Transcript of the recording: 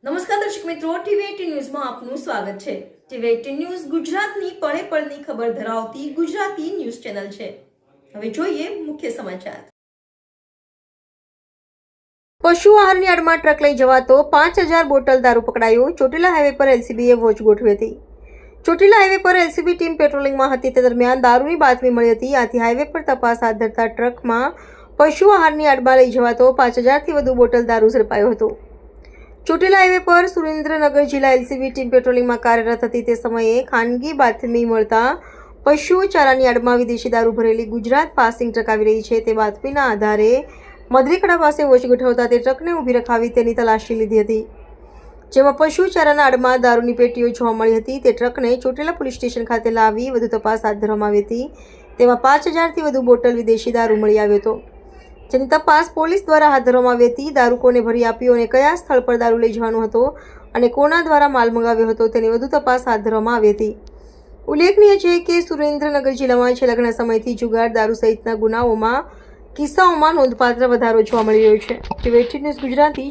નમસ્કાર દર્શક મિત્રો, ટીવી18 ન્યૂઝમાં આપનું સ્વાગત છે। ટીવી18 ન્યૂઝ ગુજરાતની પળે પળની ખબર ધરાવતી ગુજરાતી ન્યૂઝ ચેનલ છે। હવે જોઈએ મુખ્ય સમાચાર। પશુ આહારની આડમાં ટ્રક લઈ જવાતો 5000 બોટલ દારૂ પકડાયો। ચોટીલા હાઈવે પર એલસીબીએ વોચ ગોઠવી હતી। ચોટીલા હાઈવે પર એલસીબી ટીમ પેટ્રોલિંગમાં હતી તે દરમિયાન દારૂની બાતમી મળી હતી। આથી હાઈવે પર તપાસ હાથ ધરતા ટ્રકમાં પશુ આહારની આડમાં લઈ જવાતો 5000થી વધુ બોટલ દારૂ ઝડપાયો હતો। ચોટીલા હાઈવે પર સુરેન્દ્રનગર જિલ્લા એલસીબી ટીમ પેટ્રોલિંગમાં કાર્યરત હતી તે સમયે ખાનગી બાતમી મળતા પશુ ચારાની આડમાં વિદેશી દારૂ ભરેલી ગુજરાત પાસિંગ ટ્રક આવી રહી છે તે બાતમીના આધારે મદરીકડા પાસે વોચ ગોઠવતા તે ટ્રકને ઊભી રખાવી તેની તલાશી લીધી હતી, જેમાં પશુ ચારાના આડમાં દારૂની પેટીઓ જોવા મળી હતી। તે ટ્રકને ચોટીલા પોલીસ સ્ટેશન ખાતે લાવી વધુ તપાસ હાથ ધરવામાં આવી હતી। તેમાં 5000થી વધુ બોટલ વિદેશી દારૂ મળી આવ્યો હતો, જેની તપાસ પોલીસ દ્વારા હાથ ધરવામાં આવી હતી। દારૂ કોને ભરી આપ્યો અને કયા સ્થળ પર દારૂ લઈ જવાનો હતો અને કોના દ્વારા માલ મંગાવ્યો હતો તેની વધુ તપાસ હાથ ધરવામાં આવી હતી। ઉલ્લેખનીય છે કે સુરેન્દ્રનગર જિલ્લામાં છેલ્લા ઘણા સમયથી જુગાર, દારૂ સહિતના કિસ્સાઓમાં નોંધપાત્ર વધારો જોવા મળી રહ્યો છે। ટીવી18 ન્યૂઝ ગુજરાતી